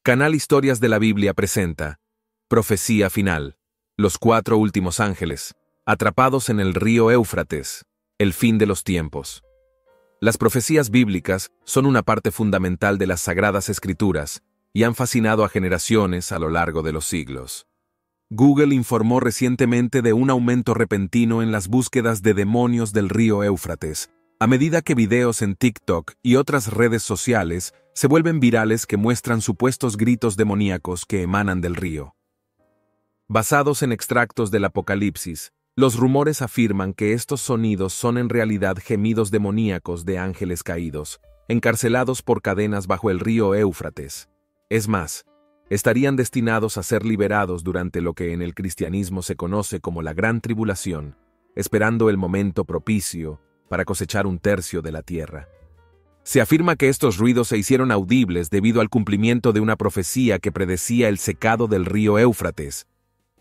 Canal Historias de la Biblia presenta Profecía Final. Los 4 últimos ángeles, atrapados en el río Éufrates, el fin de los tiempos. Las profecías bíblicas son una parte fundamental de las Sagradas Escrituras y han fascinado a generaciones a lo largo de los siglos. Google informó recientemente de un aumento repentino en las búsquedas de demonios del río Éufrates, a medida que videos en TikTok y otras redes sociales se vuelven virales que muestran supuestos gritos demoníacos que emanan del río. Basados en extractos del Apocalipsis, los rumores afirman que estos sonidos son en realidad gemidos demoníacos de ángeles caídos, encarcelados por cadenas bajo el río Éufrates. Es más, estarían destinados a ser liberados durante lo que en el cristianismo se conoce como la Gran Tribulación, esperando el momento propicio para cosechar 1/3 de la tierra. Se afirma que estos ruidos se hicieron audibles debido al cumplimiento de una profecía que predecía el secado del río Éufrates.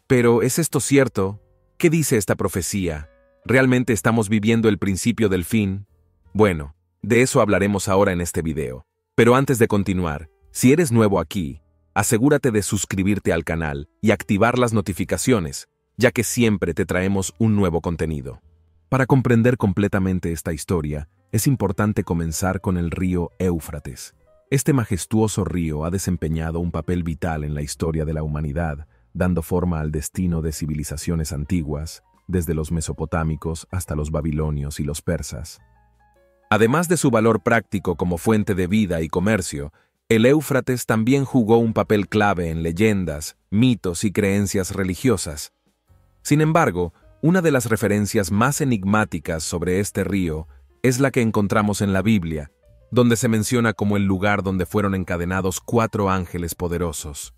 Pero, ¿es esto cierto? ¿Qué dice esta profecía? ¿Realmente estamos viviendo el principio del fin? Bueno, de eso hablaremos ahora en este video. Pero antes de continuar, si eres nuevo aquí, asegúrate de suscribirte al canal y activar las notificaciones, ya que siempre te traemos un nuevo contenido. Para comprender completamente esta historia, es importante comenzar con el río Éufrates. Este majestuoso río ha desempeñado un papel vital en la historia de la humanidad, dando forma al destino de civilizaciones antiguas, desde los mesopotámicos hasta los babilonios y los persas. Además de su valor práctico como fuente de vida y comercio, el Éufrates también jugó un papel clave en leyendas, mitos y creencias religiosas. Sin embargo, una de las referencias más enigmáticas sobre este río es la que encontramos en la Biblia, donde se menciona como el lugar donde fueron encadenados 4 ángeles poderosos.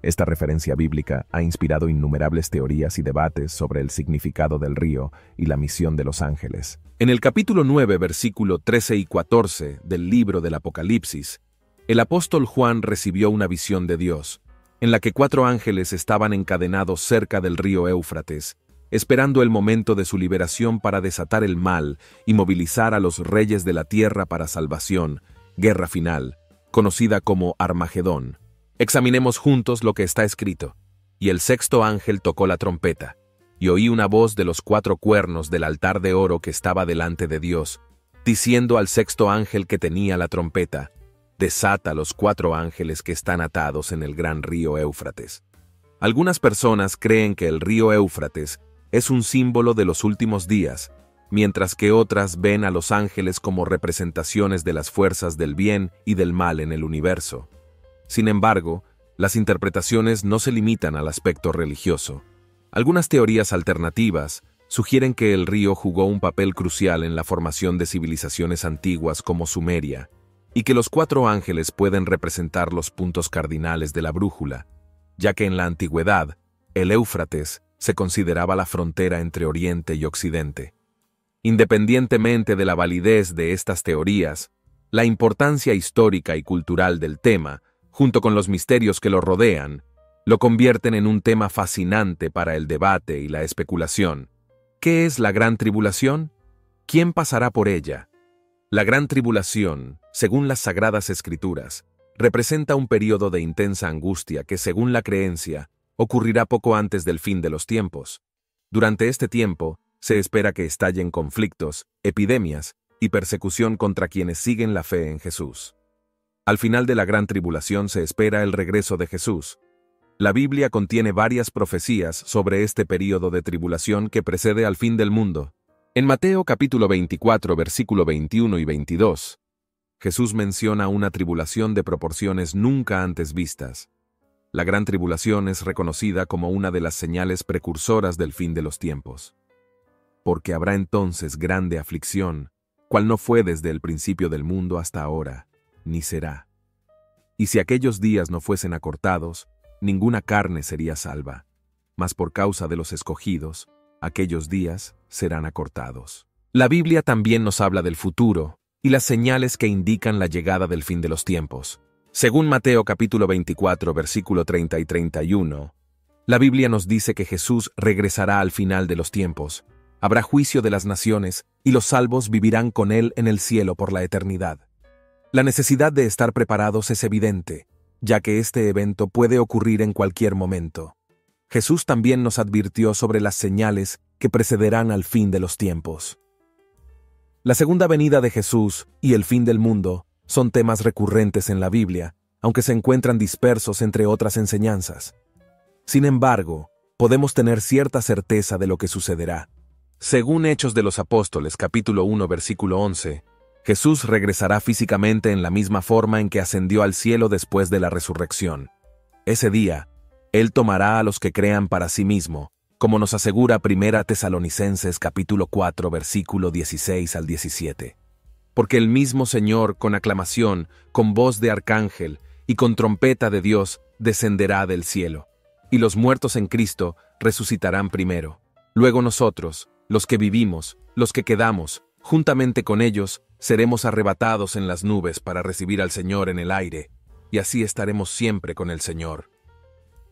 Esta referencia bíblica ha inspirado innumerables teorías y debates sobre el significado del río y la misión de los ángeles. En el capítulo 9, versículo 13 y 14 del libro del Apocalipsis, el apóstol Juan recibió una visión de Dios, en la que 4 ángeles estaban encadenados cerca del río Éufrates, esperando el momento de su liberación para desatar el mal y movilizar a los reyes de la tierra para salvación, guerra final, conocida como Armagedón. Examinemos juntos lo que está escrito. Y el 6º ángel tocó la trompeta, y oí una voz de los 4 cuernos del altar de oro que estaba delante de Dios, diciendo al 6º ángel que tenía la trompeta: desata los 4 ángeles que están atados en el gran río Éufrates. Algunas personas creen que el río Éufrates es un símbolo de los últimos días, mientras que otras ven a los ángeles como representaciones de las fuerzas del bien y del mal en el universo. Sin embargo, las interpretaciones no se limitan al aspecto religioso. Algunas teorías alternativas sugieren que el río jugó un papel crucial en la formación de civilizaciones antiguas como Sumeria, y que los 4 ángeles pueden representar los puntos cardinales de la brújula, ya que en la antigüedad, el Éufrates se consideraba la frontera entre Oriente y Occidente. Independientemente de la validez de estas teorías, la importancia histórica y cultural del tema, junto con los misterios que lo rodean, lo convierten en un tema fascinante para el debate y la especulación. ¿Qué es la Gran Tribulación? ¿Quién pasará por ella? La Gran Tribulación, según las Sagradas Escrituras, representa un periodo de intensa angustia que, según la creencia, ocurrirá poco antes del fin de los tiempos. Durante este tiempo, se espera que estallen conflictos, epidemias y persecución contra quienes siguen la fe en Jesús. Al final de la Gran Tribulación se espera el regreso de Jesús. La Biblia contiene varias profecías sobre este período de tribulación que precede al fin del mundo. En Mateo capítulo 24, versículo 21 y 22, Jesús menciona una tribulación de proporciones nunca antes vistas. La Gran Tribulación es reconocida como una de las señales precursoras del fin de los tiempos. Porque habrá entonces grande aflicción, cual no fue desde el principio del mundo hasta ahora, ni será. Y si aquellos días no fuesen acortados, ninguna carne sería salva, mas por causa de los escogidos, aquellos días serán acortados. La Biblia también nos habla del futuro y las señales que indican la llegada del fin de los tiempos. Según Mateo capítulo 24, versículo 30 y 31, la Biblia nos dice que Jesús regresará al final de los tiempos. Habrá juicio de las naciones y los salvos vivirán con Él en el cielo por la eternidad. La necesidad de estar preparados es evidente. ya que este evento puede ocurrir en cualquier momento. Jesús también nos advirtió sobre las señales que precederán al fin de los tiempos. La segunda venida de Jesús y el fin del mundo son temas recurrentes en la Biblia, aunque se encuentran dispersos entre otras enseñanzas. Sin embargo, podemos tener cierta certeza de lo que sucederá. Según Hechos de los Apóstoles, capítulo 1, versículo 11, Jesús regresará físicamente en la misma forma en que ascendió al cielo después de la resurrección. Ese día, Él tomará a los que crean para sí mismo, como nos asegura 1 Tesalonicenses capítulo 4, versículo 16 al 17. Porque el mismo Señor, con aclamación, con voz de arcángel y con trompeta de Dios, descenderá del cielo. Y los muertos en Cristo resucitarán primero. Luego nosotros, los que vivimos, los que quedamos, juntamente con ellos, seremos arrebatados en las nubes para recibir al Señor en el aire, y así estaremos siempre con el Señor.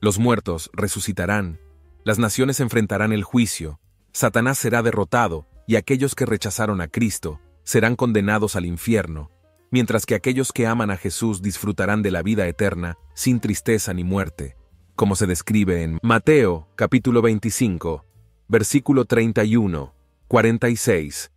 Los muertos resucitarán, las naciones enfrentarán el juicio, Satanás será derrotado, y aquellos que rechazaron a Cristo serán condenados al infierno, mientras que aquellos que aman a Jesús disfrutarán de la vida eterna sin tristeza ni muerte, como se describe en Mateo, capítulo 25, versículo 31, 46.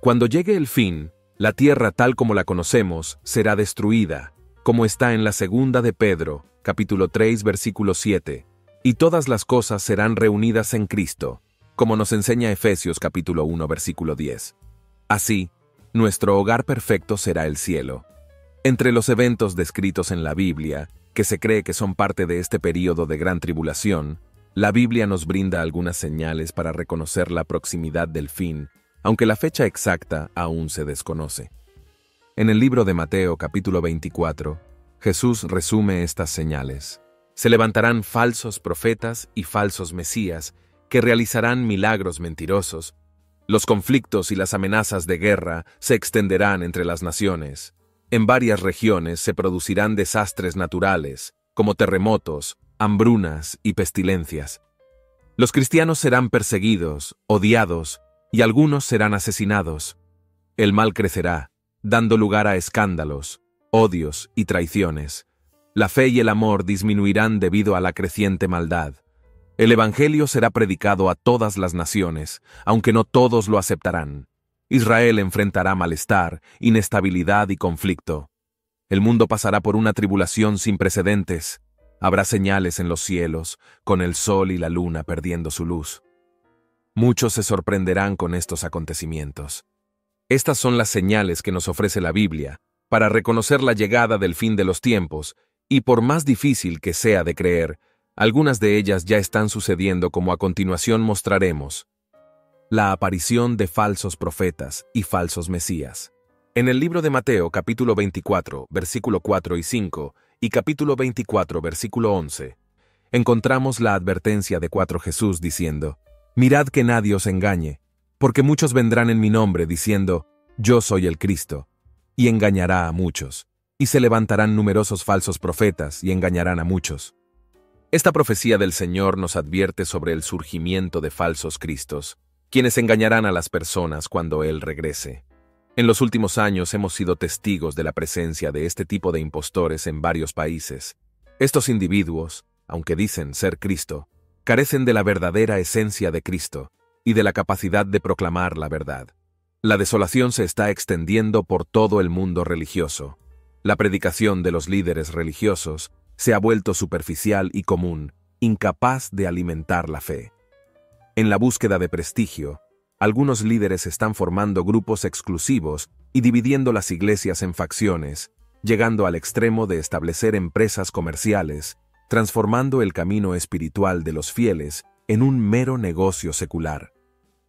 Cuando llegue el fin, la tierra tal como la conocemos será destruida, como está en la segunda de Pedro, capítulo 3, versículo 7, y todas las cosas serán reunidas en Cristo, como nos enseña Efesios capítulo 1, versículo 10. Así, nuestro hogar perfecto será el cielo. Entre los eventos descritos en la Biblia, que se cree que son parte de este período de gran tribulación, la Biblia nos brinda algunas señales para reconocer la proximidad del fin, aunque la fecha exacta aún se desconoce. En el libro de Mateo capítulo 24, Jesús resume estas señales. Se levantarán falsos profetas y falsos mesías que realizarán milagros mentirosos. Los conflictos y las amenazas de guerra se extenderán entre las naciones. En varias regiones se producirán desastres naturales, como terremotos, hambrunas y pestilencias. Los cristianos serán perseguidos, odiados, y algunos serán asesinados. El mal crecerá, dando lugar a escándalos, odios y traiciones. La fe y el amor disminuirán debido a la creciente maldad. El Evangelio será predicado a todas las naciones, aunque no todos lo aceptarán. Israel enfrentará malestar, inestabilidad y conflicto. El mundo pasará por una tribulación sin precedentes. Habrá señales en los cielos, con el sol y la luna perdiendo su luz. Muchos se sorprenderán con estos acontecimientos. Estas son las señales que nos ofrece la Biblia para reconocer la llegada del fin de los tiempos, y por más difícil que sea de creer, algunas de ellas ya están sucediendo, como a continuación mostraremos. La aparición de falsos profetas y falsos mesías. En el libro de Mateo, capítulo 24, versículo 4 y 5, y capítulo 24, versículo 11, encontramos la advertencia de Jesús diciendo: «Mirad que nadie os engañe, porque muchos vendrán en mi nombre diciendo, yo soy el Cristo, y engañará a muchos, y se levantarán numerosos falsos profetas y engañarán a muchos». Esta profecía del Señor nos advierte sobre el surgimiento de falsos cristos, quienes engañarán a las personas cuando Él regrese. En los últimos años hemos sido testigos de la presencia de este tipo de impostores en varios países. Estos individuos, aunque dicen ser Cristo, carecen de la verdadera esencia de Cristo y de la capacidad de proclamar la verdad. La desolación se está extendiendo por todo el mundo religioso. La predicación de los líderes religiosos se ha vuelto superficial y común, incapaz de alimentar la fe. En la búsqueda de prestigio, algunos líderes están formando grupos exclusivos y dividiendo las iglesias en facciones, llegando al extremo de establecer empresas comerciales, transformando el camino espiritual de los fieles en un mero negocio secular.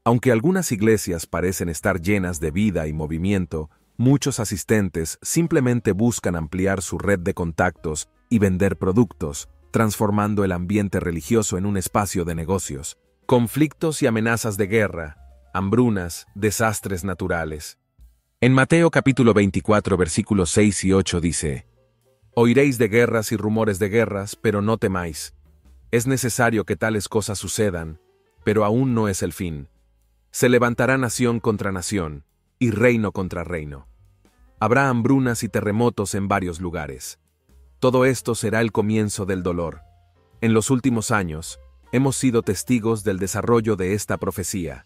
Aunque algunas iglesias parecen estar llenas de vida y movimiento, muchos asistentes simplemente buscan ampliar su red de contactos y vender productos, transformando el ambiente religioso en un espacio de negocios. Conflictos y amenazas de guerra, hambrunas, desastres naturales. En Mateo capítulo 24, versículos 6 y 8 dice: «Oiréis de guerras y rumores de guerras, pero no temáis. Es necesario que tales cosas sucedan, pero aún no es el fin. Se levantará nación contra nación, y reino contra reino. Habrá hambrunas y terremotos en varios lugares. Todo esto será el comienzo del dolor. En los últimos años, hemos sido testigos del desarrollo de esta profecía.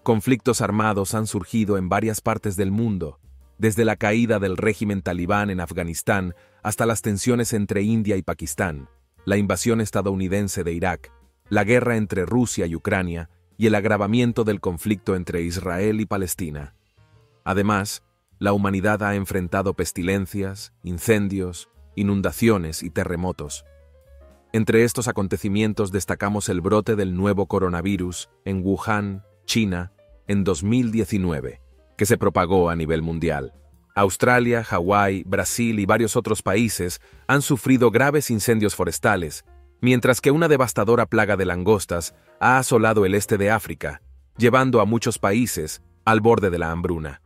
Conflictos armados han surgido en varias partes del mundo, desde la caída del régimen talibán en Afganistán hasta las tensiones entre India y Pakistán, la invasión estadounidense de Irak, la guerra entre Rusia y Ucrania y el agravamiento del conflicto entre Israel y Palestina. Además, la humanidad ha enfrentado pestilencias, incendios, inundaciones y terremotos. Entre estos acontecimientos destacamos el brote del nuevo coronavirus en Wuhan, China, en 2019, que se propagó a nivel mundial. Australia, Hawái, Brasil y varios otros países han sufrido graves incendios forestales, mientras que una devastadora plaga de langostas ha asolado el este de África, llevando a muchos países al borde de la hambruna.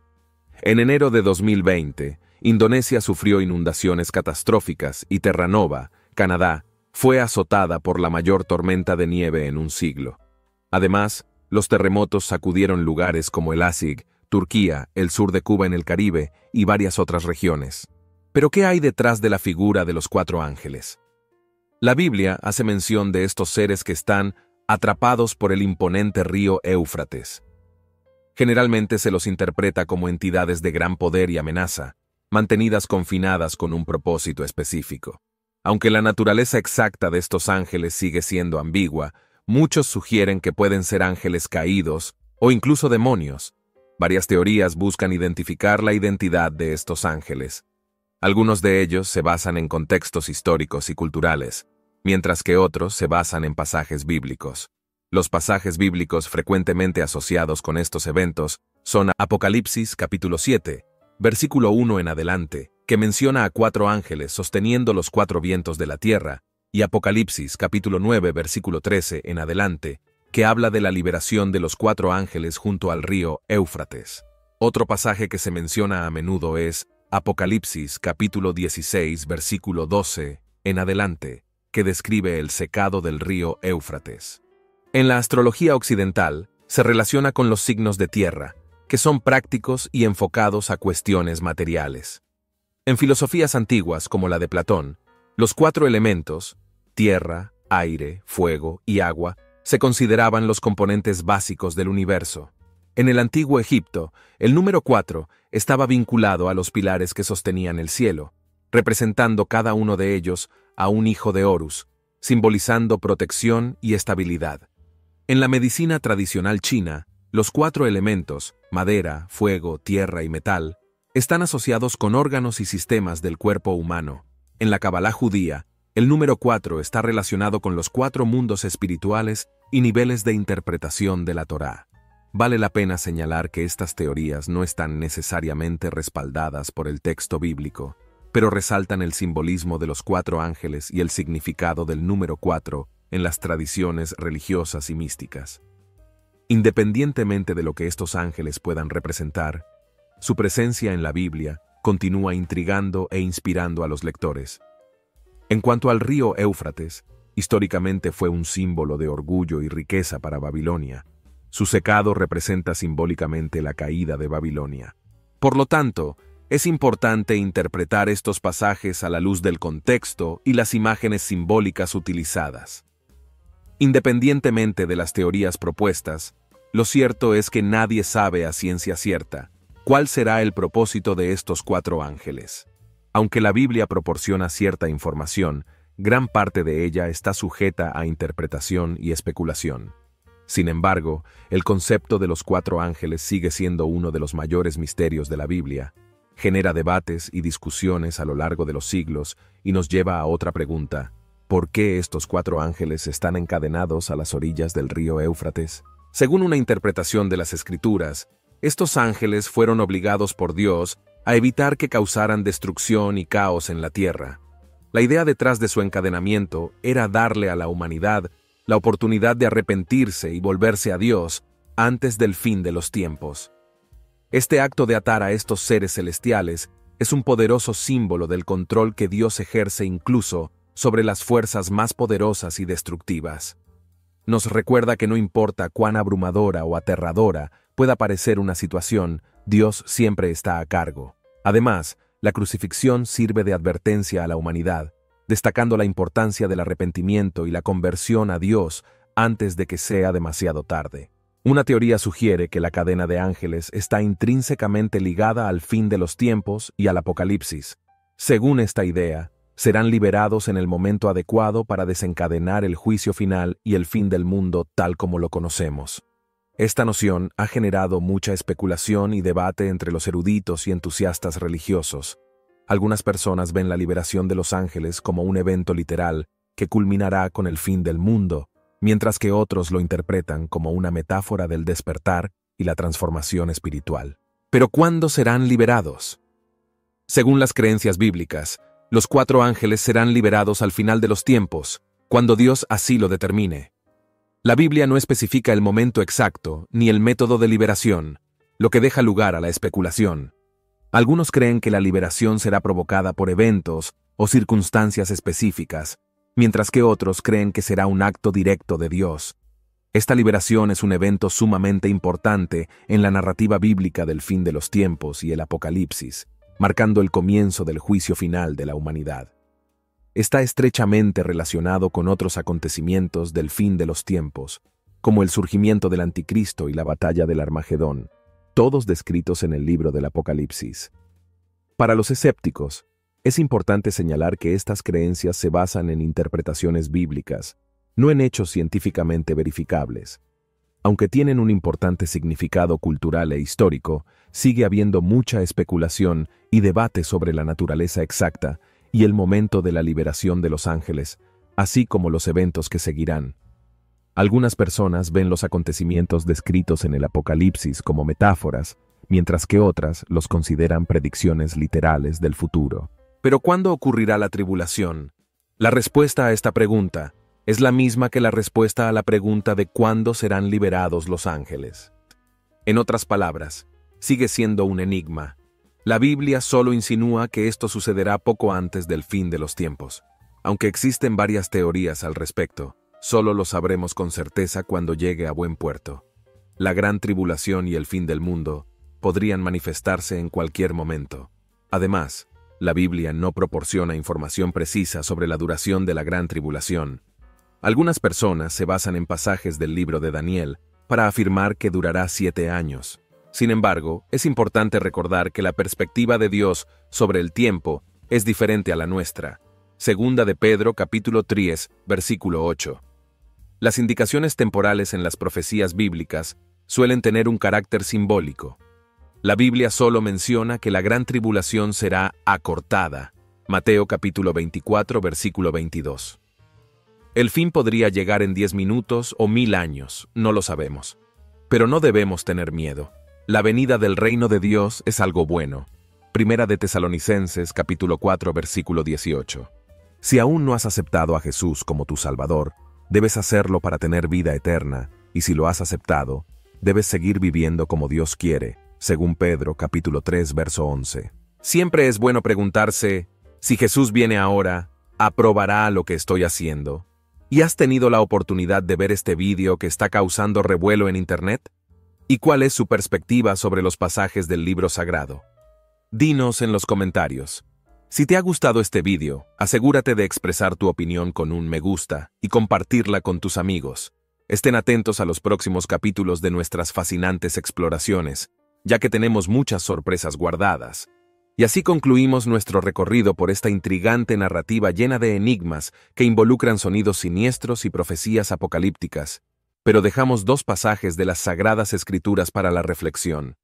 En enero de 2020, Indonesia sufrió inundaciones catastróficas y Terranova, Canadá, fue azotada por la mayor tormenta de nieve en un siglo. Además, los terremotos sacudieron lugares como el Asig, Turquía, el sur de Cuba en el Caribe y varias otras regiones. Pero ¿qué hay detrás de la figura de los 4 ángeles? La Biblia hace mención de estos seres que están atrapados por el imponente río Éufrates. Generalmente se los interpreta como entidades de gran poder y amenaza, mantenidas confinadas con un propósito específico. Aunque la naturaleza exacta de estos ángeles sigue siendo ambigua, muchos sugieren que pueden ser ángeles caídos o incluso demonios. Varias teorías buscan identificar la identidad de estos ángeles. Algunos de ellos se basan en contextos históricos y culturales, mientras que otros se basan en pasajes bíblicos. Los pasajes bíblicos frecuentemente asociados con estos eventos son Apocalipsis capítulo 7, versículo 1 en adelante, que menciona a 4 ángeles sosteniendo los 4 vientos de la tierra, y Apocalipsis capítulo 9, versículo 13 en adelante, que habla de la liberación de los 4 ángeles junto al río Éufrates. Otro pasaje que se menciona a menudo es Apocalipsis capítulo 16, versículo 12 en adelante, que describe el secado del río Éufrates. En la astrología occidental, se relaciona con los signos de tierra, que son prácticos y enfocados a cuestiones materiales. En filosofías antiguas como la de Platón, los 4 elementos, tierra, aire, fuego y agua, se consideraban los componentes básicos del universo. En el antiguo Egipto, el número 4 estaba vinculado a los pilares que sostenían el cielo, representando cada uno de ellos a un hijo de Horus, simbolizando protección y estabilidad. En la medicina tradicional china, los 4 elementos, madera, fuego, tierra y metal, están asociados con órganos y sistemas del cuerpo humano. En la Cabalá judía, el número 4 está relacionado con los 4 mundos espirituales y niveles de interpretación de la Torá. Vale la pena señalar que estas teorías no están necesariamente respaldadas por el texto bíblico, pero resaltan el simbolismo de los 4 ángeles y el significado del número 4 en las tradiciones religiosas y místicas. Independientemente de lo que estos ángeles puedan representar, su presencia en la Biblia continúa intrigando e inspirando a los lectores. En cuanto al río Éufrates, históricamente fue un símbolo de orgullo y riqueza para Babilonia. Su secado representa simbólicamente la caída de Babilonia. Por lo tanto, es importante interpretar estos pasajes a la luz del contexto y las imágenes simbólicas utilizadas. Independientemente de las teorías propuestas, lo cierto es que nadie sabe a ciencia cierta cuál será el propósito de estos 4 ángeles. Aunque la Biblia proporciona cierta información, gran parte de ella está sujeta a interpretación y especulación. Sin embargo, el concepto de los 4 ángeles sigue siendo uno de los mayores misterios de la Biblia. Genera debates y discusiones a lo largo de los siglos y nos lleva a otra pregunta: ¿por qué estos 4 ángeles están encadenados a las orillas del río Éufrates? Según una interpretación de las Escrituras, estos ángeles fueron obligados por Dios a evitar que causaran destrucción y caos en la tierra. La idea detrás de su encadenamiento era darle a la humanidad la oportunidad de arrepentirse y volverse a Dios antes del fin de los tiempos. Este acto de atar a estos seres celestiales es un poderoso símbolo del control que Dios ejerce incluso sobre las fuerzas más poderosas y destructivas. Nos recuerda que no importa cuán abrumadora o aterradora pueda parecer una situación, Dios siempre está a cargo. Además, La crucifixión sirve de advertencia a la humanidad, destacando la importancia del arrepentimiento y la conversión a Dios antes de que sea demasiado tarde. Una teoría sugiere que la cadena de ángeles está intrínsecamente ligada al fin de los tiempos y al Apocalipsis. Según esta idea, serán liberados en el momento adecuado para desencadenar el juicio final y el fin del mundo tal como lo conocemos. Esta noción ha generado mucha especulación y debate entre los eruditos y entusiastas religiosos. Algunas personas ven la liberación de los ángeles como un evento literal que culminará con el fin del mundo, mientras que otros lo interpretan como una metáfora del despertar y la transformación espiritual. ¿Pero cuándo serán liberados? Según las creencias bíblicas, los 4 ángeles serán liberados al final de los tiempos, cuando Dios así lo determine. La Biblia no especifica el momento exacto ni el método de liberación, lo que deja lugar a la especulación. Algunos creen que la liberación será provocada por eventos o circunstancias específicas, mientras que otros creen que será un acto directo de Dios. Esta liberación es un evento sumamente importante en la narrativa bíblica del fin de los tiempos y el Apocalipsis, marcando el comienzo del juicio final de la humanidad. Está estrechamente relacionado con otros acontecimientos del fin de los tiempos, como el surgimiento del Anticristo y la batalla del Armagedón, todos descritos en el libro del Apocalipsis. Para los escépticos, es importante señalar que estas creencias se basan en interpretaciones bíblicas, no en hechos científicamente verificables. Aunque tienen un importante significado cultural e histórico, sigue habiendo mucha especulación y debate sobre la naturaleza exacta y el momento de la liberación de los ángeles, así como los eventos que seguirán. Algunas personas ven los acontecimientos descritos en el Apocalipsis como metáforas, mientras que otras los consideran predicciones literales del futuro. ¿Pero cuándo ocurrirá la tribulación? La respuesta a esta pregunta es la misma que la respuesta a la pregunta de cuándo serán liberados los ángeles. En otras palabras, sigue siendo un enigma. La Biblia solo insinúa que esto sucederá poco antes del fin de los tiempos. Aunque existen varias teorías al respecto, solo lo sabremos con certeza cuando llegue a buen puerto. La gran tribulación y el fin del mundo podrían manifestarse en cualquier momento. Además, la Biblia no proporciona información precisa sobre la duración de la gran tribulación. Algunas personas se basan en pasajes del libro de Daniel para afirmar que durará 7 años. Sin embargo, es importante recordar que la perspectiva de Dios sobre el tiempo es diferente a la nuestra. Segunda de Pedro, capítulo 3, versículo 8. Las indicaciones temporales en las profecías bíblicas suelen tener un carácter simbólico. La Biblia solo menciona que la gran tribulación será acortada. Mateo capítulo 24, versículo 22. El fin podría llegar en 10 minutos o 1000 años, no lo sabemos. Pero no debemos tener miedo. La venida del reino de Dios es algo bueno. Primera de Tesalonicenses, capítulo 4, versículo 18. Si aún no has aceptado a Jesús como tu Salvador, debes hacerlo para tener vida eterna, y si lo has aceptado, debes seguir viviendo como Dios quiere, según Pedro, capítulo 3, verso 11. Siempre es bueno preguntarse, si Jesús viene ahora, ¿aprobará lo que estoy haciendo? ¿Y has tenido la oportunidad de ver este vídeo que está causando revuelo en Internet? ¿Y cuál es su perspectiva sobre los pasajes del libro sagrado? Dinos en los comentarios. Si te ha gustado este vídeo, asegúrate de expresar tu opinión con un me gusta y compartirla con tus amigos. Estén atentos a los próximos capítulos de nuestras fascinantes exploraciones, ya que tenemos muchas sorpresas guardadas. Y así concluimos nuestro recorrido por esta intrigante narrativa llena de enigmas que involucran sonidos siniestros y profecías apocalípticas. Pero dejamos 2 pasajes de las Sagradas Escrituras para la reflexión.